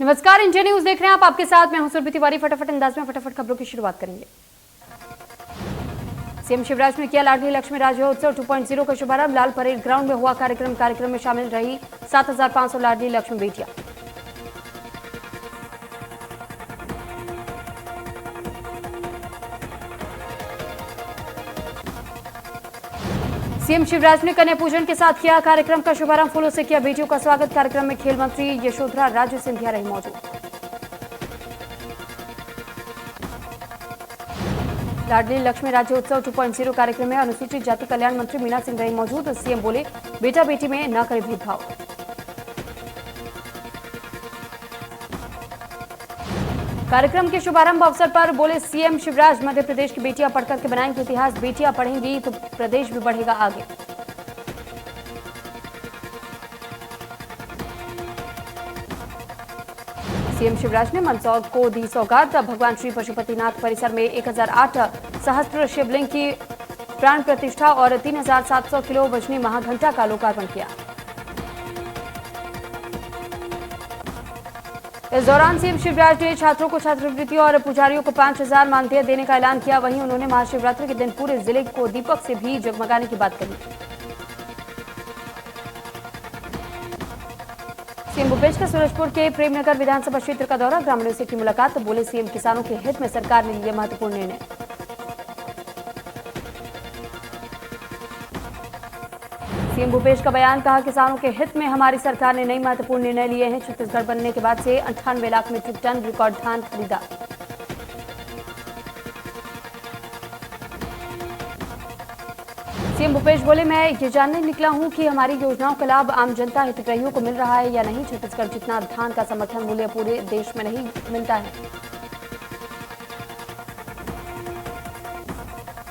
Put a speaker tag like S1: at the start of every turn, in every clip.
S1: नमस्कार, India news देख रहे हैं आप। आपके साथ मैं हूं सुरभि तिवारी। फटाफट अंदाज में फटाफट खबरों की शुरुआत करेंगे। सीएम शिवराज ने किया लाडली लक्ष्मी राज्योत्सव 2.0 का शुभारंभ। लाल परेड ग्राउंड में हुआ कार्यक्रम में शामिल रही 7,500 लाडली लक्ष्मी बेटियां। सीएम शिवराज ने कन्या पूजन के साथ किया कार्यक्रम का शुभारंभ। फूलों से किया बेटियों का स्वागत। कार्यक्रम में खेल मंत्री यशोधरा राजे सिंधिया रही मौजूद। लाडली लक्ष्मी राज्योत्सव 2.0 कार्यक्रम में अनुसूचित जाति कल्याण मंत्री मीना सिंह रही मौजूद। सीएम बोले, बेटा बेटी में न करे भेदभाव। कार्यक्रम के शुभारंभ अवसर पर बोले सीएम शिवराज, मध्य प्रदेश की बेटियां पढ़कर के बनाएंगी इतिहास। बेटियां पढ़ेंगी तो प्रदेश भी बढ़ेगा आगे। सीएम शिवराज ने मंदसौर को दी सौगात। भगवान श्री पशुपतिनाथ परिसर में 1008 सहस्त्र शिवलिंग की प्राण प्रतिष्ठा और 3700 किलो वजनी महाघंटा का लोकार्पण किया। इस दौरान सीएम शिवराज ने छात्रों को छात्रवृत्ति और पुजारियों को 5000 मानदेय देने का ऐलान किया। वहीं उन्होंने महाशिवरात्रि के दिन पूरे जिले को दीपक से भी जगमगाने की बात कही। सीएम भूपेश का सूरजपुर के प्रेमनगर विधानसभा क्षेत्र का दौरा। ग्रामीणों से की मुलाकात। बोले सीएम, किसानों के हित में सरकार ने लिया महत्वपूर्ण निर्णय। सीएम भूपेश का बयान। कहा, किसानों के हित में हमारी सरकार ने नई महत्वपूर्ण निर्णय लिए हैं। छत्तीसगढ़ बनने के बाद से 98 लाख मीट्रिक टन रिकॉर्ड धान खरीदा। सीएम भूपेश बोले, मैं ये जानने निकला हूं कि हमारी योजनाओं का लाभ आम जनता हितग्राहियों को मिल रहा है या नहीं। छत्तीसगढ़ जितना धान का समर्थन मूल्य पूरे देश में नहीं मिलता है।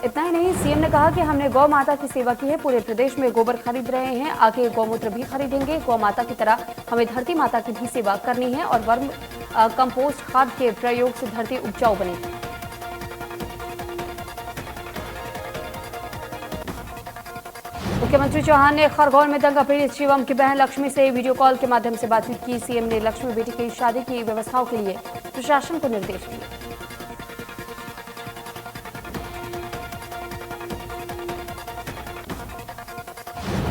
S1: इतना ही नहीं, सीएम ने कहा कि हमने गौ माता की सेवा की है। पूरे प्रदेश में गोबर खरीद रहे हैं, आगे गौमूत्र भी खरीदेंगे। गौ माता की तरह हमें धरती माता की भी सेवा करनी है और वर्म कंपोस्ट खाद के प्रयोग से धरती उपजाऊ बनेगी। मुख्यमंत्री चौहान ने खरगोन में दंगा पीड़ित शिवम की बहन लक्ष्मी से वीडियो कॉल के माध्यम से बातचीत की। सीएम ने लक्ष्मी बेटी की शादी की व्यवस्थाओं के लिए प्रशासन को निर्देश दिए।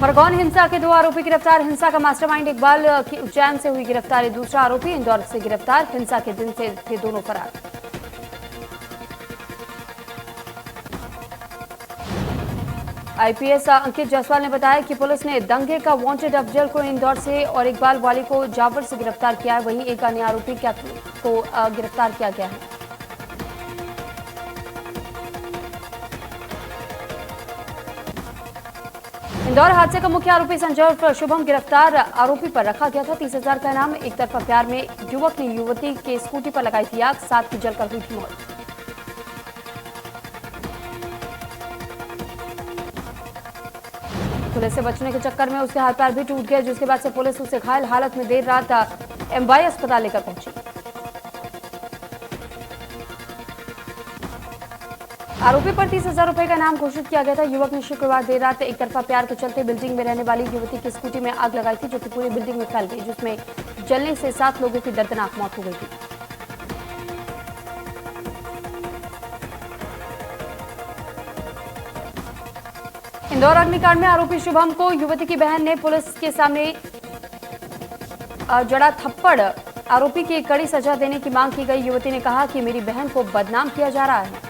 S1: खरगोन हिंसा के 2 आरोपी गिरफ्तार। हिंसा का मास्टरमाइंड इकबाल की उज्जैन से हुई गिरफ्तारी। दूसरा आरोपी इंदौर से गिरफ्तार। हिंसा के दिन से थे दोनों फरार। आईपीएस अंकित जायसवाल ने बताया कि पुलिस ने दंगे का वांटेड अफजल को इंदौर से और इकबाल वाली को जावर से गिरफ्तार किया है। वहीं एक अन्य आरोपी को गिरफ्तार किया गया है। इंदौर हादसे का मुख्य आरोपी संजय उर्फ शुभम गिरफ्तार। आरोपी पर रखा गया था 30,000 का इनाम। एक तरफा प्यार में युवक ने युवती के स्कूटी पर लगाई थी आग। 7 की जलकर हुई थी मौत। पुलिस से बचने के चक्कर में उसके हाथ पैर भी टूट गए, जिसके बाद से पुलिस उसे घायल हालत में देर रात एमवाई अस्पताल लेकर पहुंची। आरोपी पर 30,000 रुपए का इनाम घोषित किया गया था। युवक ने शुक्रवार देर रात एक तरफा प्यार के चलते बिल्डिंग में रहने वाली युवती की स्कूटी में आग लगाई थी, जो कि पूरी बिल्डिंग में फैल गई, जिसमें जलने से 7 लोगों की दर्दनाक मौत हो गई थी। इंदौर अग्निकांड में आरोपी शुभम को युवती की बहन ने पुलिस के सामने जड़ा थप्पड़। आरोपी की कड़ी सजा देने की मांग की गई। युवती ने कहा कि मेरी बहन को बदनाम किया जा रहा है।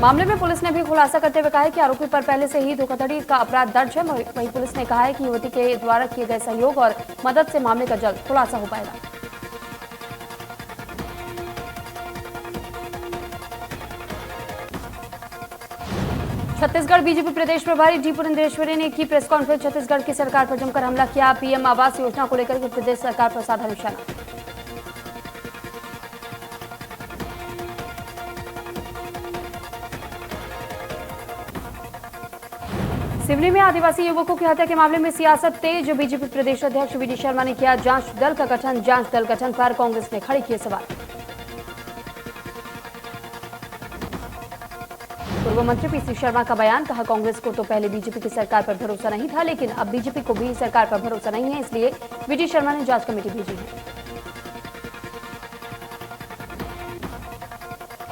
S1: मामले में पुलिस ने भी खुलासा करते हुए कहा है कि आरोपी पर पहले से ही धोखाधड़ी का अपराध दर्ज है। वहीं पुलिस ने कहा है कि युवती के द्वारा किए गए सहयोग और मदद से मामले का जल्द खुलासा हो पाएगा। छत्तीसगढ़ बीजेपी प्रदेश प्रभारी डी पुरंदेश्वरी ने की प्रेस कॉन्फ्रेंस। छत्तीसगढ़ की सरकार पर जमकर हमला किया। पीएम आवास योजना को लेकर के प्रदेश सरकार पर साधा निशाना। सिवनी में आदिवासी युवकों की हत्या के मामले में सियासत तेज। बीजेपी प्रदेश अध्यक्ष वीडी शर्मा ने किया जांच दल का गठन। जांच दल गठन पर कांग्रेस ने खड़े किए सवाल। पूर्व मंत्री पीसी शर्मा का बयान, कहा कांग्रेस को तो पहले बीजेपी की सरकार पर भरोसा नहीं था, लेकिन अब बीजेपी को भी सरकार पर भरोसा नहीं है, इसलिए वीडी शर्मा ने जांच कमेटी भेजी है।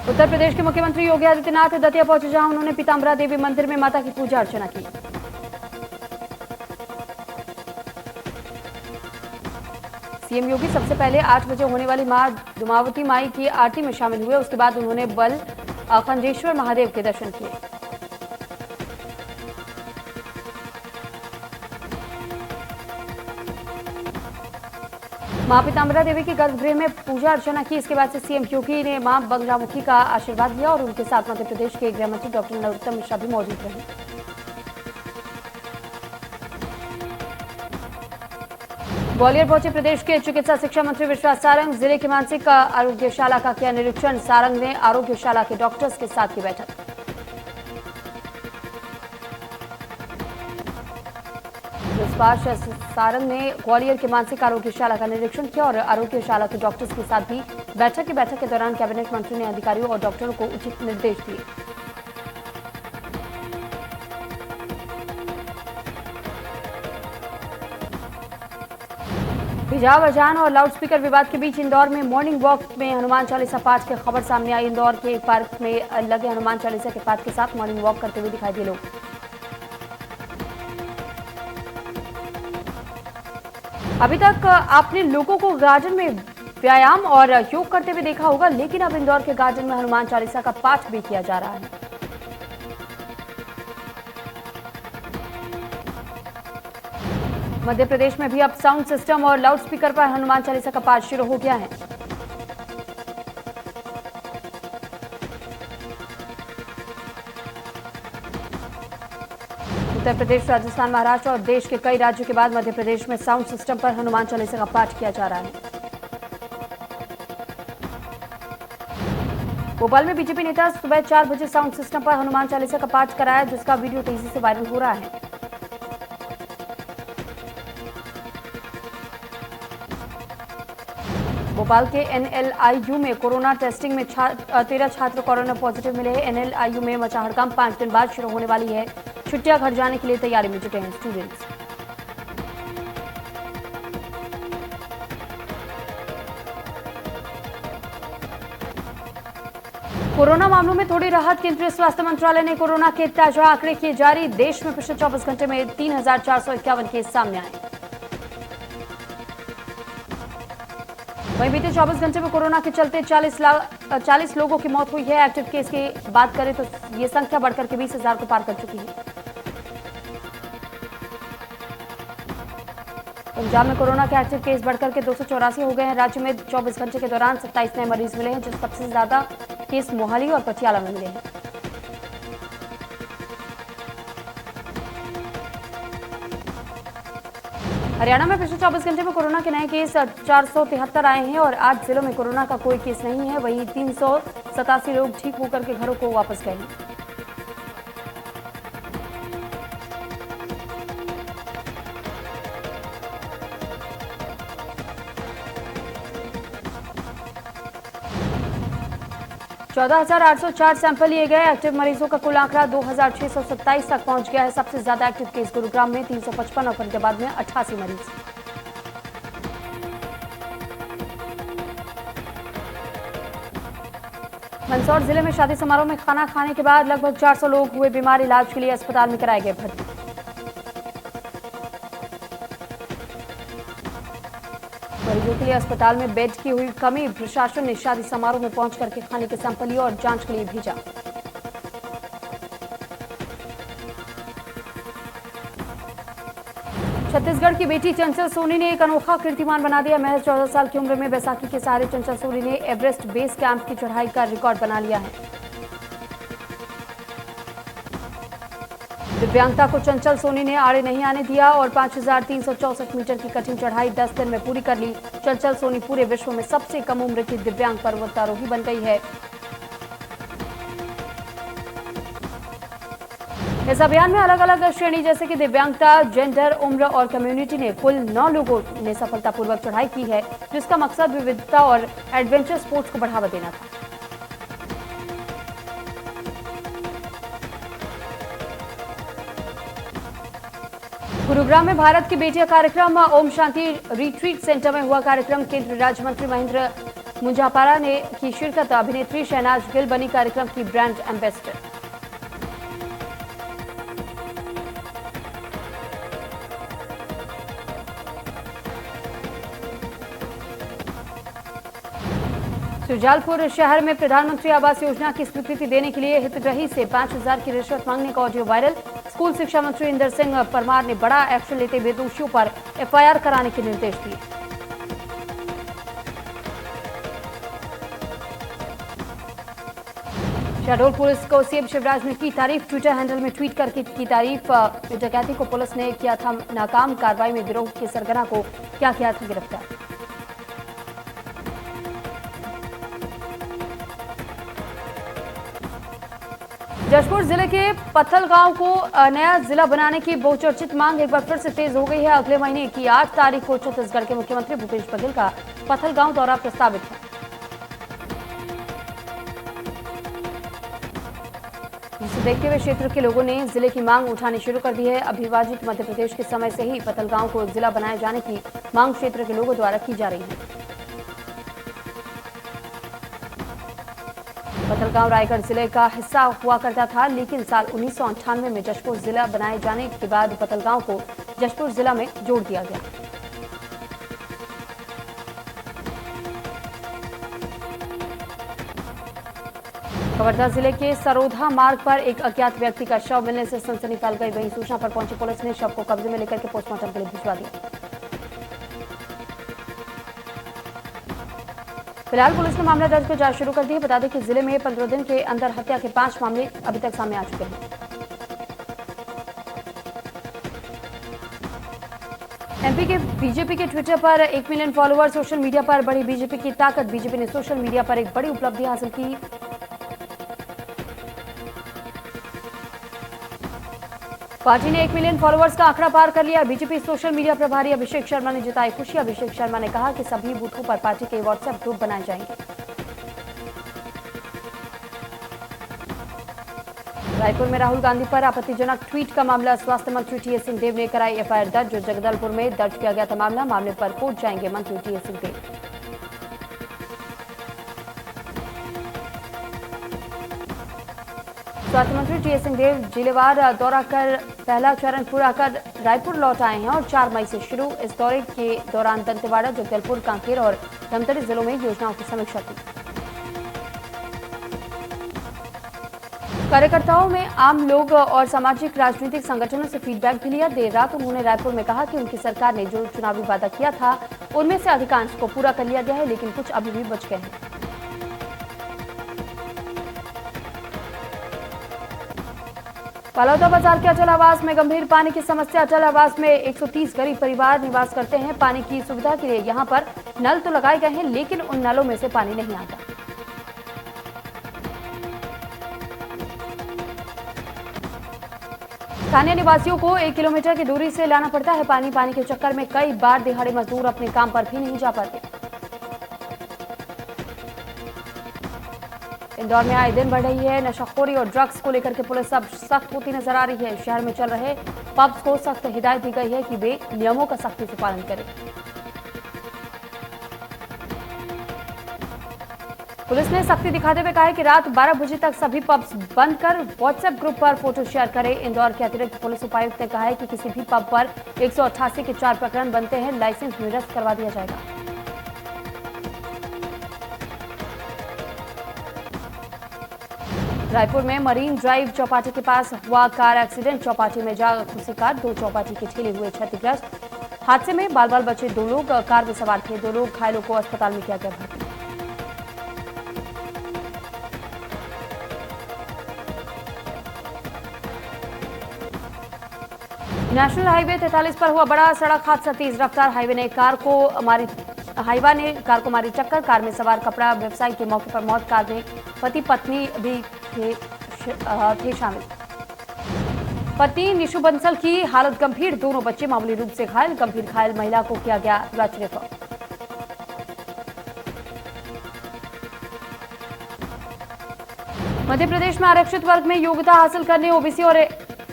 S1: उत्तर प्रदेश के मुख्यमंत्री योगी आदित्यनाथ दतिया पहुंचे, जहां उन्होंने पीताम्बरा देवी मंदिर में माता की पूजा अर्चना की। सीएम योगी सबसे पहले 8 बजे होने वाली मां दुमावती माई की आरती में शामिल हुए। उसके बाद उन्होंने बल खंडेश्वर महादेव के दर्शन किए। मां पीताम्बरा देवी के गर्भगृह में पूजा अर्चना की। इसके बाद से सीएम योगी ने मां बंगलामुखी का आशीर्वाद लिया और उनके साथ मध्य प्रदेश के गृह मंत्री डॉक्टर नरोत्तम मिश्रा भी मौजूद रहे। ग्वालियर पहुंचे प्रदेश के चिकित्सा शिक्षा मंत्री विश्वास सारंग। जिले की मानसिक आरोग्यशाला का किया निरीक्षण। सारंग ने आरोग्यशाला के डॉक्टर्स के साथ की बैठक। विश्वास सारंग ने ग्वालियर के मानसिक आरोग्यशाला का निरीक्षण किया और आरोग्यशाला के डॉक्टर्स के साथ भी बैठक के दौरान कैबिनेट मंत्री ने अधिकारियों और डॉक्टरों को उचित निर्देश दिए। हिजाब अजान और लाउडस्पीकर विवाद के बीच इंदौर में मॉर्निंग वॉक में हनुमान चालीसा पाठ की खबर सामने आई। इंदौर के एक पार्क में लगे हनुमान चालीसा के पाठ के साथ मॉर्निंग वॉक करते हुए दिखाई दिए लोग। अभी तक आपने लोगों को गार्डन में व्यायाम और योग करते हुए देखा होगा, लेकिन अब इंदौर के गार्डन में हनुमान चालीसा का पाठ भी किया जा रहा है। मध्य प्रदेश में भी अब साउंड सिस्टम और लाउडस्पीकर पर हनुमान चालीसा का पाठ शुरू हो गया है। उत्तर प्रदेश, राजस्थान, महाराष्ट्र और देश के कई राज्यों के बाद मध्य प्रदेश में साउंड सिस्टम पर हनुमान चालीसा का पाठ किया जा रहा है। भोपाल में बीजेपी नेता सुबह 4 बजे साउंड सिस्टम पर हनुमान चालीसा का पाठ कराया, जिसका वीडियो तेजी से वायरल हो रहा है। भोपाल के एनएलआईयू में कोरोना टेस्टिंग में 13 छात्र कोरोना पॉजिटिव मिले हैं। एनएलआईयू में मचा हड़कंप, 5 दिन बाद शुरू होने वाली है छुट्टियां, घर जाने के लिए तैयारी में जुटे हैं स्टूडेंट्स। कोरोना मामलों में थोड़ी राहत, केंद्रीय स्वास्थ्य मंत्रालय ने कोरोना के ताजा आंकड़े किए जारी। देश में पिछले 24 घंटे में 3,451 केस सामने आए। वहीं बीते 24 घंटे में कोरोना के चलते 40 लोगों की मौत हुई है। एक्टिव केस की बात करें तो ये संख्या बढ़कर के 20,000 को पार कर चुकी है। पंजाब में कोरोना के एक्टिव केस बढ़कर के 284 हो गए हैं। राज्य में 24 घंटे के दौरान 27 नए मरीज मिले हैं, जो सबसे ज्यादा केस मोहाली और पटियाला में मिले हैं। हरियाणा में पिछले 24 घंटे में कोरोना के नए केस 473 आए हैं और 8 जिलों में कोरोना का कोई केस नहीं है। वहीं 387 लोग ठीक होकर के घरों को वापस गए हैं। चौदह 804 सैंपल लिए गए। एक्टिव मरीजों का कुल आंकड़ा 2,627 तक पहुंच गया है। सबसे ज्यादा एक्टिव केस गुरुग्राम में 355 और फरीदाबाद में 88 मरीज। मंदसौर जिले में शादी समारोह में खाना खाने के बाद लगभग 400 लोग हुए बीमार, इलाज के लिए अस्पताल में कराए गए भर्ती। मरीजों के लिए अस्पताल में बेड की हुई कमी, प्रशासन ने शादी समारोह में पहुंच करके खाने के सैंपल लिए और जांच के लिए भेजा। छत्तीसगढ़ की बेटी चंचल सोनी ने एक अनोखा कीर्तिमान बना दिया। महज 14 साल की उम्र में बैसाखी के सहारे चंचल सोनी ने एवरेस्ट बेस कैंप की चढ़ाई का रिकॉर्ड बना लिया है। दिव्यांगता को चंचल सोनी ने आड़े नहीं आने दिया और 5,364 मीटर की कठिन चढ़ाई 10 दिन में पूरी कर ली। चंचल सोनी पूरे विश्व में सबसे कम उम्र की दिव्यांग पर्वतारोही बन गई है। इस अभियान में अलग अलग श्रेणी जैसे कि दिव्यांगता, जेंडर, उम्र और कम्युनिटी ने कुल 9 लोगों ने सफलतापूर्वक चढ़ाई की है, जिसका मकसद विविधता और एडवेंचर स्पोर्ट्स को बढ़ावा देना था। गुरुग्राम में भारत की बेटियां कार्यक्रम ओम शांति रिट्रीट सेंटर में हुआ कार्यक्रम। केंद्रीय राज्य मंत्री महेंद्र मुंजापारा ने की शिरकत। अभिनेत्री शहनाज गिल बनी कार्यक्रम की ब्रांड एम्बेसडर। शुजालपुर शहर में प्रधानमंत्री आवास योजना की स्वीकृति देने के लिए हितग्राही से 5,000 की रिश्वत मांगने का ऑडियो वायरल। स्कूल शिक्षा मंत्री इंदर सिंह परमार ने बड़ा एक्शन लेते हुए दोषियों पर एफआईआर कराने के निर्देश दिए। शहडोल पुलिस को सीएम शिवराज ने की तारीफ। ट्विटर हैंडल में ट्वीट करके की तारीफ। डकैती को पुलिस ने किया था नाकाम। कार्रवाई में गिरोह के सरगना को किया था गिरफ्तार। जशपुर जिले के पत्थल गांव को नया जिला बनाने की बहुचर्चित मांग एक बार फिर से तेज हो गई है। अगले महीने की 8 तारीख को छत्तीसगढ़ के मुख्यमंत्री भूपेश बघेल का पत्थल गांव दौरा प्रस्तावित है। जिसे देखते हुए क्षेत्र के लोगों ने जिले की मांग उठानी शुरू कर दी है। अविभाजित मध्य प्रदेश के समय से ही पत्थल गांव को जिला बनाए जाने की मांग क्षेत्र के लोगों द्वारा की जा रही है। पत्थलगांव रायगढ़ जिले का हिस्सा हुआ करता था, लेकिन साल 1998 में जशपुर जिला बनाए जाने के बाद पत्थलगांव को जशपुर जिला में जोड़ दिया गया। कवर्धा जिले के सरोधा मार्ग पर एक अज्ञात व्यक्ति का शव मिलने से सनसनी फैल गई। वहीं सूचना पर पहुंची पुलिस ने शव को कब्जे में लेकर के पोस्टमार्टम के लिए भिजवा दिया। फिलहाल पुलिस ने मामला दर्ज कर जांच शुरू कर दी है। बता दें कि जिले में 15 दिन के अंदर हत्या के 5 मामले अभी तक सामने आ चुके हैं। एमपी के बीजेपी के ट्विटर पर 1 मिलियन फॉलोअर। सोशल मीडिया पर बढ़ी बीजेपी की ताकत। बीजेपी ने सोशल मीडिया पर एक बड़ी उपलब्धि हासिल की। पार्टी ने 1 मिलियन फॉलोअर्स का आंकड़ा पार कर लिया। बीजेपी सोशल मीडिया प्रभारी अभिषेक शर्मा ने जताई खुशी। अभिषेक शर्मा ने कहा कि सभी बूथों पर पार्टी के व्हाट्सएप ग्रुप बनाए जाएंगे। रायपुर में राहुल गांधी पर आपत्तिजनक ट्वीट का मामला। स्वास्थ्य मंत्री टीएस सिंहदेव ने कराई एफआईआर दर्ज। जगदलपुर में दर्ज किया गया था मामला। मामले पर कोर्ट जाएंगे मंत्री टीएस सिंहदेव। स्वास्थ्य मंत्री टीएस सिंहदेव जिलेवार दौरा कर पहला चरण पूरा कर रायपुर लौट आए हैं और 4 मई से शुरू इस दौरे के दौरान दंतेवाड़ा, जगदलपुर, कांकेर और धमतरी जिलों में योजनाओं की समीक्षा की। कार्यकर्ताओं में आम लोग और सामाजिक राजनीतिक संगठनों से फीडबैक भी लिया। देर रात उन्होंने रायपुर में कहा कि उनकी सरकार ने जो चुनावी वादा किया था उनमें से अधिकांश को पूरा कर लिया गया है, लेकिन कुछ अभी भी बच गए हैं। पालौदा बाजार के अटल आवास में गंभीर पानी की समस्या। अटल आवास में 130 गरीब परिवार निवास करते हैं। पानी की सुविधा के लिए यहां पर नल तो लगाए गए हैं, लेकिन उन नलों में से पानी नहीं आता। स्थानीय निवासियों को 1 किलोमीटर की दूरी से लाना पड़ता है पानी। पानी के चक्कर में कई बार दिहाड़ी मजदूर अपने काम पर भी नहीं जा पाते। इंदौर में आए दिन बढ़ रही है नशाखोरी और ड्रग्स को लेकर के पुलिस अब सख्त होती नजर आ रही है। शहर में चल रहे पब्स को सख्त हिदायत दी गई है कि वे नियमों का सख्ती से पालन करें। पुलिस ने सख्ती दिखाते हुए कहा है कि रात 12 बजे तक सभी पब्स बंद कर व्हाट्सएप ग्रुप पर फोटो शेयर करें। इंदौर के अतिरिक्त पुलिस उपायुक्त ने कहा है कि किसी भी पब पर 188 के 4 प्रकरण बनते हैं, लाइसेंस निरस्त करवा दिया जाएगा। रायपुर में मरीन ड्राइव चौपाटी के पास हुआ कार एक्सीडेंट। चौपाटी में जा घुसी कार, 2 चौपाटी के ठेले हुए क्षतिग्रस्त। हादसे में बाल बाल बचे 2 लोग कार में सवार थे। 2 लोग घायलों को अस्पताल में किया गया भर्ती। नेशनल हाईवे 43 पर हुआ बड़ा सड़क हादसा। तेज रफ्तार हाईवा ने कार को मारी टक्कर। कार में सवार कपड़ा व्यवसायी की मौके पर मौत। कार में पति पत्नी भी थे शामिल। पत्नी निशु बंसल की हालत गंभीर, दोनों बच्चे मामूली रूप से घायल। गंभीर घायल महिला को किया गया राज्य रेफर। मध्य प्रदेश में आरक्षित वर्ग में योग्यता हासिल करने ओबीसी और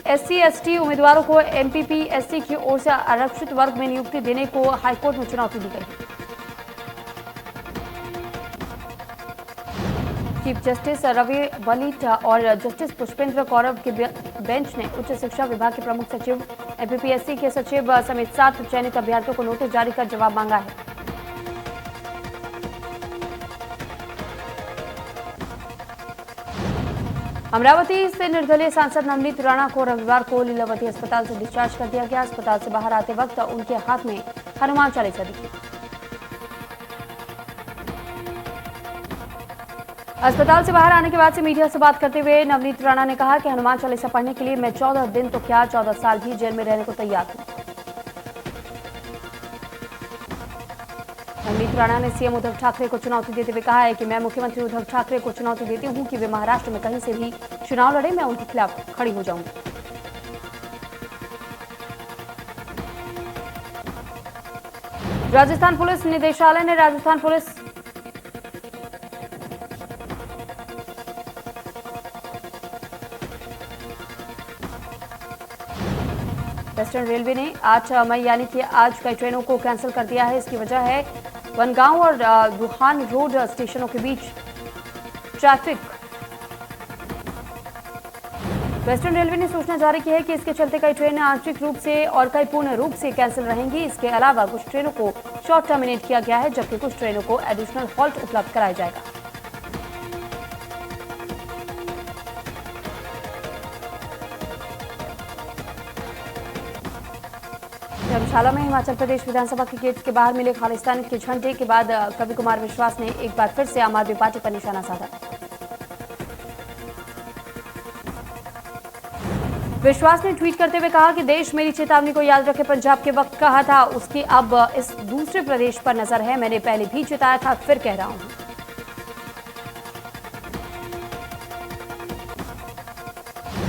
S1: एससी एसटी उम्मीदवारों को एमपीपीएससी की ओर से आरक्षित वर्ग में नियुक्ति देने को हाईकोर्ट में चुनौती दी गई है। चीफ जस्टिस रवि वलीट और जस्टिस पुष्पेंद्र कौरव के बेंच ने उच्च शिक्षा विभाग के प्रमुख सचिव, एमपीपीएससी के सचिव समेत 7 चयनित अभ्यर्थियों को नोटिस जारी कर जवाब मांगा है। अमरावती से निर्दलीय सांसद नवनीत राणा को रविवार को लीलावती अस्पताल से डिस्चार्ज कर दिया गया। अस्पताल से बाहर आते वक्त उनके हाथ में हनुमान चालीसा दिखी। अस्पताल से बाहर आने के बाद से मीडिया से बात करते हुए नवनीत राणा ने कहा कि हनुमान चालीसा पढ़ने के लिए मैं 14 दिन तो क्या 14 साल भी जेल में रहने को तैयार हूं। नवनीत राणा ने सीएम उद्धव ठाकरे को चुनौती देते हुए कहा है कि मैं मुख्यमंत्री उद्धव ठाकरे को चुनौती देती हूं कि वे महाराष्ट्र में कहीं से भी चुनाव लड़े, मैं उनके खिलाफ खड़ी हो जाऊंगी। राजस्थान पुलिस निदेशालय ने राजस्थान पुलिस वेस्टर्न रेलवे ने 8 मई यानी कि आज कई ट्रेनों को कैंसिल कर दिया है। इसकी वजह है वनगांव और दुहान रोड स्टेशनों के बीच ट्रैफिक। वेस्टर्न रेलवे ने सूचना जारी की है कि इसके चलते कई ट्रेनें आंशिक रूप से और कई पूर्ण रूप से कैंसिल रहेंगी। इसके अलावा कुछ ट्रेनों को शॉर्ट टर्मिनेट किया गया है, जबकि कुछ ट्रेनों को एडिशनल हॉल्ट उपलब्ध कराया जाएगा। धर्मशाला में हिमाचल प्रदेश विधानसभा के गेट के बाहर मिले खालिस्तान के झंडे के बाद कवि कुमार विश्वास ने एक बार फिर से आम आदमी पार्टी पर निशाना साधा। विश्वास ने ट्वीट करते हुए कहा कि देश मेरी चेतावनी को याद रखे। पंजाब के वक्त कहा था, उसकी अब इस दूसरे प्रदेश पर नजर है। मैंने पहले भी चेताया था, फिर कह रहा हूं।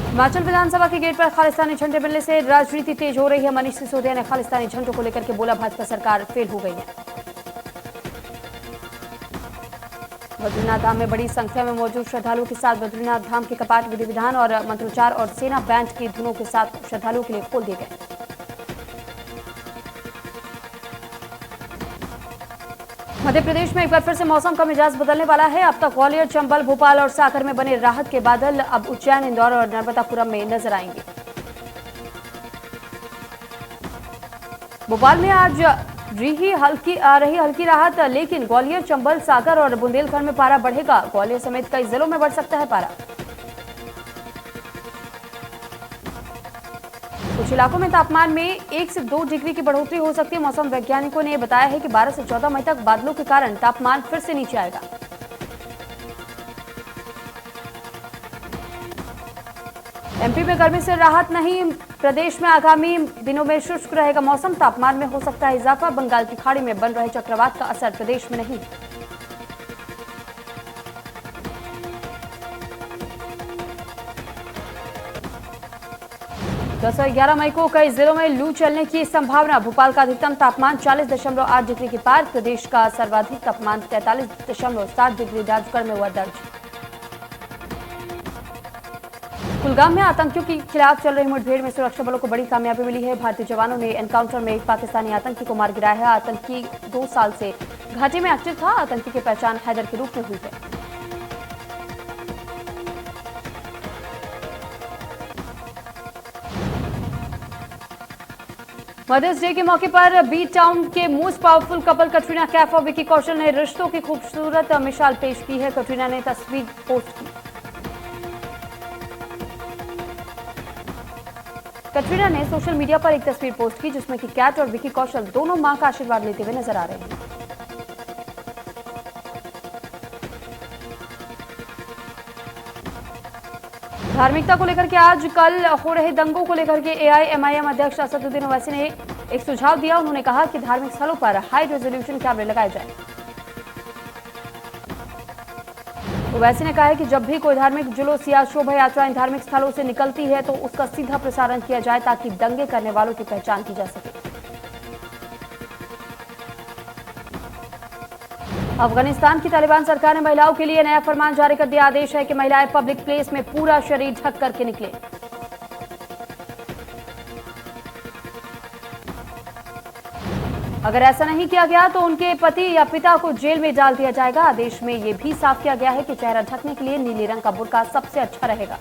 S1: हिमाचल विधानसभा के गेट पर खालिस्तानी झंडे मिलने से राजनीति तेज हो रही है। मनीष सिसोदिया ने खालिस्तानी झंडों को लेकर के बोला, भाजपा सरकार फेल हो गई है। बद्रीनाथ धाम में बड़ी संख्या में मौजूद श्रद्धालुओं के साथ बद्रीनाथ धाम के कपाट विधि विधान और मंत्रोच्चार और सेना बैंड की धुनों के साथ श्रद्धालुओं के लिए खोल दिए गए। मध्य प्रदेश में एक बार फिर से मौसम का मिजाज बदलने वाला है। अब तक ग्वालियर, चंबल, भोपाल और सागर में बने राहत के बादल अब उज्जैन, इंदौर और नर्मदापुरम में नजर आएंगे। भोपाल में आज रही हल्की राहत, लेकिन ग्वालियर, चंबल, सागर और बुंदेलखंड में पारा बढ़ेगा। ग्वालियर समेत कई जिलों में बढ़ सकता है पारा। कुछ इलाकों में तापमान में 1 से 2 डिग्री की बढ़ोतरी हो सकती है। मौसम वैज्ञानिकों ने बताया है कि 12 से 14 मई तक बादलों के कारण तापमान फिर से नीचे आएगा। एमपी में गर्मी से राहत नहीं, प्रदेश में आगामी दिनों में शुष्क रहेगा मौसम। तापमान में हो सकता है इजाफा। बंगाल की खाड़ी में बन रहे चक्रवात का असर प्रदेश में नहीं। दस और 11 मई को कई जिलों में लू चलने की संभावना। भोपाल का अधिकतम तापमान 40.8 डिग्री के पार। प्रदेश का सर्वाधिक तापमान 43.7 डिग्री राजगढ़ में हुआ दर्ज। कुलगाम में आतंकियों के खिलाफ चल रही मुठभेड़ में सुरक्षा बलों को बड़ी कामयाबी मिली है। भारतीय जवानों ने एनकाउंटर में एक पाकिस्तानी आतंकी को मार गिराया है। आतंकी 2 साल से घाटी में एक्टिव था। आतंकी की पहचान हैदर के रूप में हुई है। मदर्स डे के मौके पर बीट टाउन के most powerful couple Katrina Kaif और विकी कौशल ने रिश्तों की खूबसूरत मिसाल पेश की है। कटरीना ने तस्वीर पोस्ट की। कटरीना ने सोशल मीडिया पर एक तस्वीर पोस्ट की जिसमें कि कैट और विकी कौशल दोनों मां का आशीर्वाद लेते हुए नजर आ रहे हैं। धार्मिकता को लेकर के आज कल हो रहे दंगों को लेकर के एआईएमआईएम अध्यक्ष असदुद्दीन ओवैसी ने एक सुझाव दिया। उन्होंने कहा कि धार्मिक स्थलों पर हाई रेजोल्यूशन कैमरे लगाए जाएं। ओवैसी ने कहा है कि जब भी कोई धार्मिक जुलूस या शोभा यात्रा इन धार्मिक स्थलों से निकलती है तो उसका सीधा प्रसारण किया जाए ताकि दंगे करने वालों की पहचान की जा सके। अफगानिस्तान की तालिबान सरकार ने महिलाओं के लिए नया फरमान जारी कर दिया। आदेश है कि महिलाएं पब्लिक प्लेस में पूरा शरीर ढक करके निकले। अगर ऐसा नहीं किया गया तो उनके पति या पिता को जेल में डाल दिया जाएगा। आदेश में यह भी साफ किया गया है कि चेहरा ढकने के लिए नीले रंग का बुर्का सबसे अच्छा रहेगा।